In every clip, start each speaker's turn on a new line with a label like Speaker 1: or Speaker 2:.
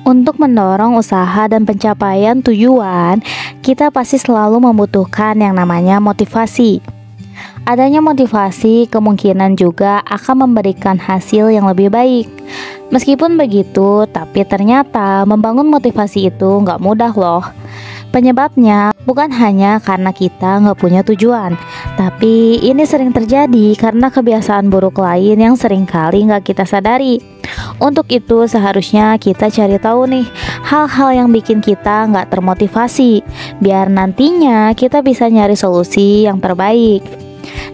Speaker 1: Untuk mendorong usaha dan pencapaian tujuan, kita pasti selalu membutuhkan yang namanya motivasi. Adanya motivasi kemungkinan juga akan memberikan hasil yang lebih baik. Meskipun begitu, tapi ternyata membangun motivasi itu nggak mudah loh. Penyebabnya bukan hanya karena kita nggak punya tujuan, tapi ini sering terjadi karena kebiasaan buruk lain yang seringkali nggak kita sadari. Untuk itu seharusnya kita cari tahu nih hal-hal yang bikin kita nggak termotivasi, biar nantinya kita bisa nyari solusi yang terbaik.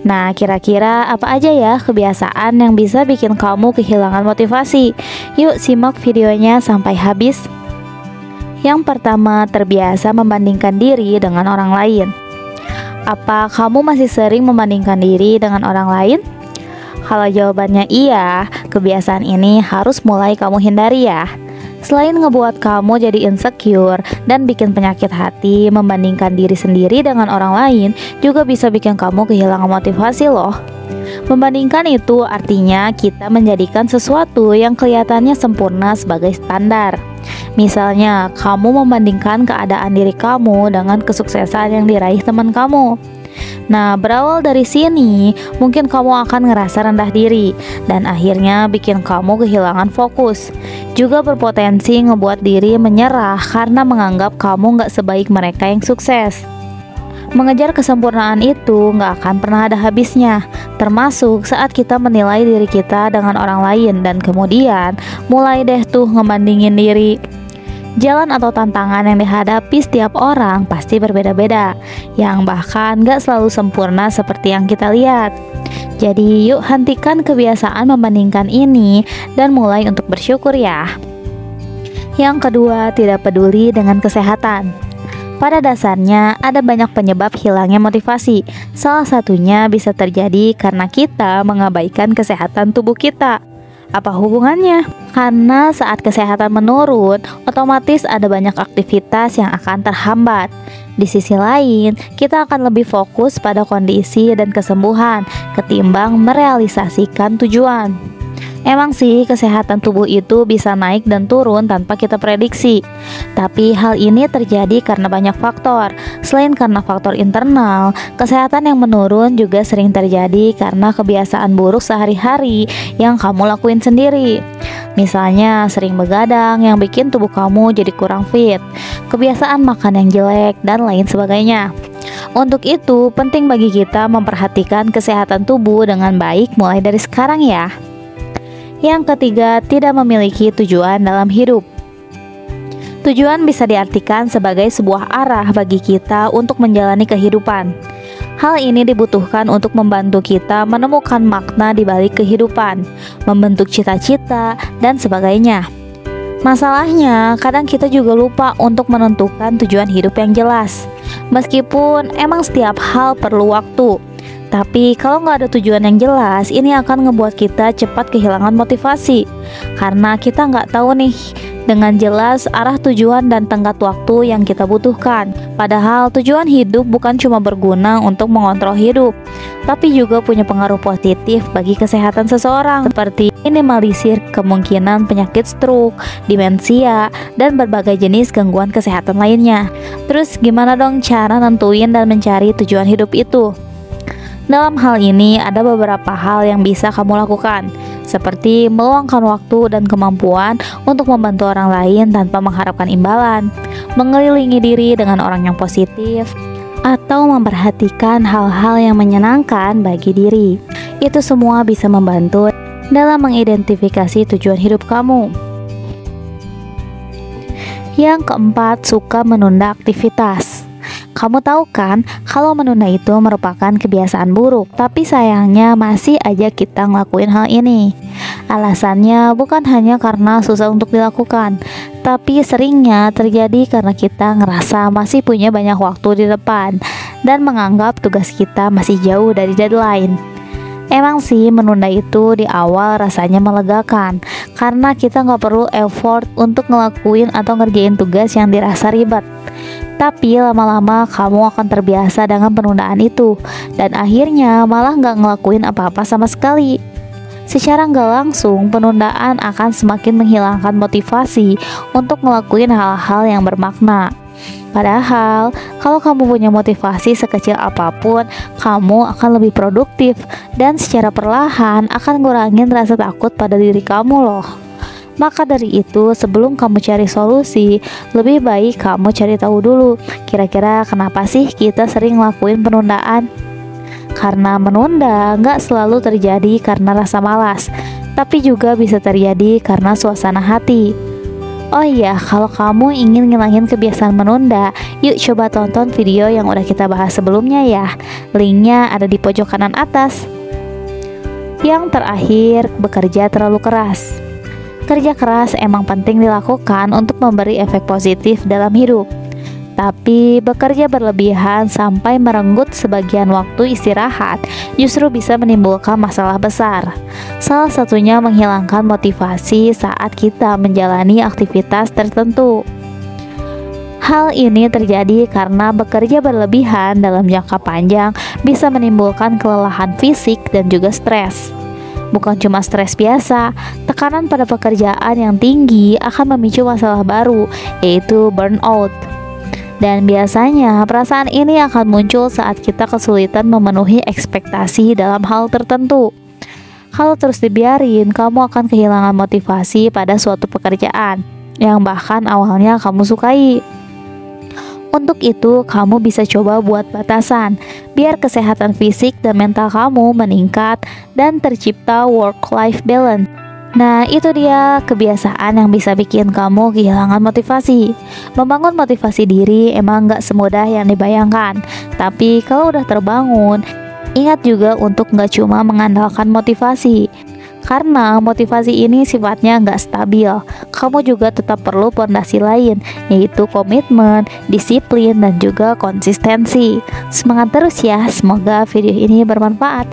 Speaker 1: Nah, kira-kira apa aja ya kebiasaan yang bisa bikin kamu kehilangan motivasi? Yuk simak videonya sampai habis. Yang pertama, terbiasa membandingkan diri dengan orang lain. Apa kamu masih sering membandingkan diri dengan orang lain? Kalau jawabannya iya, kebiasaan ini harus mulai kamu hindari ya. Selain ngebuat kamu jadi insecure dan bikin penyakit hati, membandingkan diri sendiri dengan orang lain juga bisa bikin kamu kehilangan motivasi loh. Membandingkan itu artinya kita menjadikan sesuatu yang kelihatannya sempurna sebagai standar. Misalnya, kamu membandingkan keadaan diri kamu dengan kesuksesan yang diraih teman kamu. Nah, berawal dari sini, mungkin kamu akan ngerasa rendah diri dan akhirnya bikin kamu kehilangan fokus. Juga berpotensi ngebuat diri menyerah karena menganggap kamu nggak sebaik mereka yang sukses. Mengejar kesempurnaan itu nggak akan pernah ada habisnya, termasuk saat kita menilai diri kita dengan orang lain dan kemudian mulai deh tuh ngebandingin diri. Jalan atau tantangan yang dihadapi setiap orang pasti berbeda-beda, yang bahkan gak selalu sempurna seperti yang kita lihat. Jadi yuk hentikan kebiasaan membandingkan ini dan mulai untuk bersyukur ya. Yang kedua, tidak peduli dengan kesehatan. Pada dasarnya ada banyak penyebab hilangnya motivasi. Salah satunya bisa terjadi karena kita mengabaikan kesehatan tubuh kita. Apa hubungannya? Karena saat kesehatan menurun, otomatis ada banyak aktivitas yang akan terhambat. Di sisi lain, kita akan lebih fokus pada kondisi dan kesembuhan ketimbang merealisasikan tujuan. Emang sih kesehatan tubuh itu bisa naik dan turun tanpa kita prediksi. Tapi hal ini terjadi karena banyak faktor. Selain karena faktor internal, kesehatan yang menurun juga sering terjadi karena kebiasaan buruk sehari-hari yang kamu lakuin sendiri. Misalnya sering begadang yang bikin tubuh kamu jadi kurang fit, kebiasaan makan yang jelek, dan lain sebagainya. Untuk itu, penting bagi kita memperhatikan kesehatan tubuh dengan baik mulai dari sekarang ya. Yang ketiga, tidak memiliki tujuan dalam hidup. Tujuan bisa diartikan sebagai sebuah arah bagi kita untuk menjalani kehidupan. Hal ini dibutuhkan untuk membantu kita menemukan makna di balik kehidupan, membentuk cita-cita, dan sebagainya. Masalahnya, kadang kita juga lupa untuk menentukan tujuan hidup yang jelas. Meskipun emang setiap hal perlu waktu, tapi kalau nggak ada tujuan yang jelas, ini akan ngebuat kita cepat kehilangan motivasi. Karena kita nggak tahu nih dengan jelas arah tujuan dan tenggat waktu yang kita butuhkan. Padahal tujuan hidup bukan cuma berguna untuk mengontrol hidup, tapi juga punya pengaruh positif bagi kesehatan seseorang, seperti minimalisir kemungkinan penyakit stroke, demensia, dan berbagai jenis gangguan kesehatan lainnya. Terus gimana dong cara nentuin dan mencari tujuan hidup itu? Dalam hal ini ada beberapa hal yang bisa kamu lakukan, seperti meluangkan waktu dan kemampuan untuk membantu orang lain tanpa mengharapkan imbalan, mengelilingi diri dengan orang yang positif, atau memperhatikan hal-hal yang menyenangkan bagi diri. Itu semua bisa membantu dalam mengidentifikasi tujuan hidup kamu. Yang keempat, suka menunda aktivitas. Kamu tahu kan, kalau menunda itu merupakan kebiasaan buruk, tapi sayangnya masih aja kita ngelakuin hal ini. Alasannya bukan hanya karena susah untuk dilakukan, tapi seringnya terjadi karena kita ngerasa masih punya banyak waktu di depan dan menganggap tugas kita masih jauh dari deadline. Emang sih menunda itu di awal rasanya melegakan, karena kita nggak perlu effort untuk ngelakuin atau ngerjain tugas yang dirasa ribet. Tapi lama-lama kamu akan terbiasa dengan penundaan itu, dan akhirnya malah nggak ngelakuin apa-apa sama sekali. Secara nggak langsung, penundaan akan semakin menghilangkan motivasi untuk ngelakuin hal-hal yang bermakna. Padahal, kalau kamu punya motivasi sekecil apapun, kamu akan lebih produktif dan secara perlahan akan ngurangin rasa takut pada diri kamu loh. Maka dari itu, sebelum kamu cari solusi, lebih baik kamu cari tahu dulu, kira-kira kenapa sih kita sering ngelakuin penundaan? Karena menunda nggak selalu terjadi karena rasa malas, tapi juga bisa terjadi karena suasana hati. Oh iya, kalau kamu ingin ngilangin kebiasaan menunda, yuk coba tonton video yang udah kita bahas sebelumnya ya. Linknya ada di pojok kanan atas. Yang terakhir, bekerja terlalu keras. Kerja keras emang penting dilakukan untuk memberi efek positif dalam hidup. Tapi bekerja berlebihan sampai merenggut sebagian waktu istirahat justru bisa menimbulkan masalah besar. Salah satunya menghilangkan motivasi saat kita menjalani aktivitas tertentu. Hal ini terjadi karena bekerja berlebihan dalam jangka panjang bisa menimbulkan kelelahan fisik dan juga stres. Bukan cuma stres biasa, tekanan pada pekerjaan yang tinggi akan memicu masalah baru, yaitu burnout. Dan biasanya perasaan ini akan muncul saat kita kesulitan memenuhi ekspektasi dalam hal tertentu. Kalau terus dibiarin, kamu akan kehilangan motivasi pada suatu pekerjaan yang bahkan awalnya kamu sukai. Untuk itu, kamu bisa coba buat batasan, biar kesehatan fisik dan mental kamu meningkat dan tercipta work-life balance. Nah, itu dia kebiasaan yang bisa bikin kamu kehilangan motivasi. Membangun motivasi diri emang gak semudah yang dibayangkan. Tapi kalau udah terbangun, ingat juga untuk gak cuma mengandalkan motivasi. Karena motivasi ini sifatnya nggak stabil. Kamu juga tetap perlu fondasi lain, yaitu komitmen, disiplin, dan juga konsistensi. Semangat terus ya, semoga video ini bermanfaat.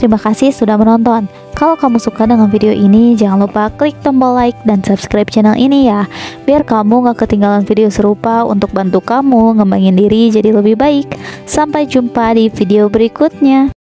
Speaker 1: Terima kasih sudah menonton. Kalau kamu suka dengan video ini, jangan lupa klik tombol like dan subscribe channel ini ya, biar kamu nggak ketinggalan video serupa untuk bantu kamu ngembangin diri jadi lebih baik. Sampai jumpa di video berikutnya.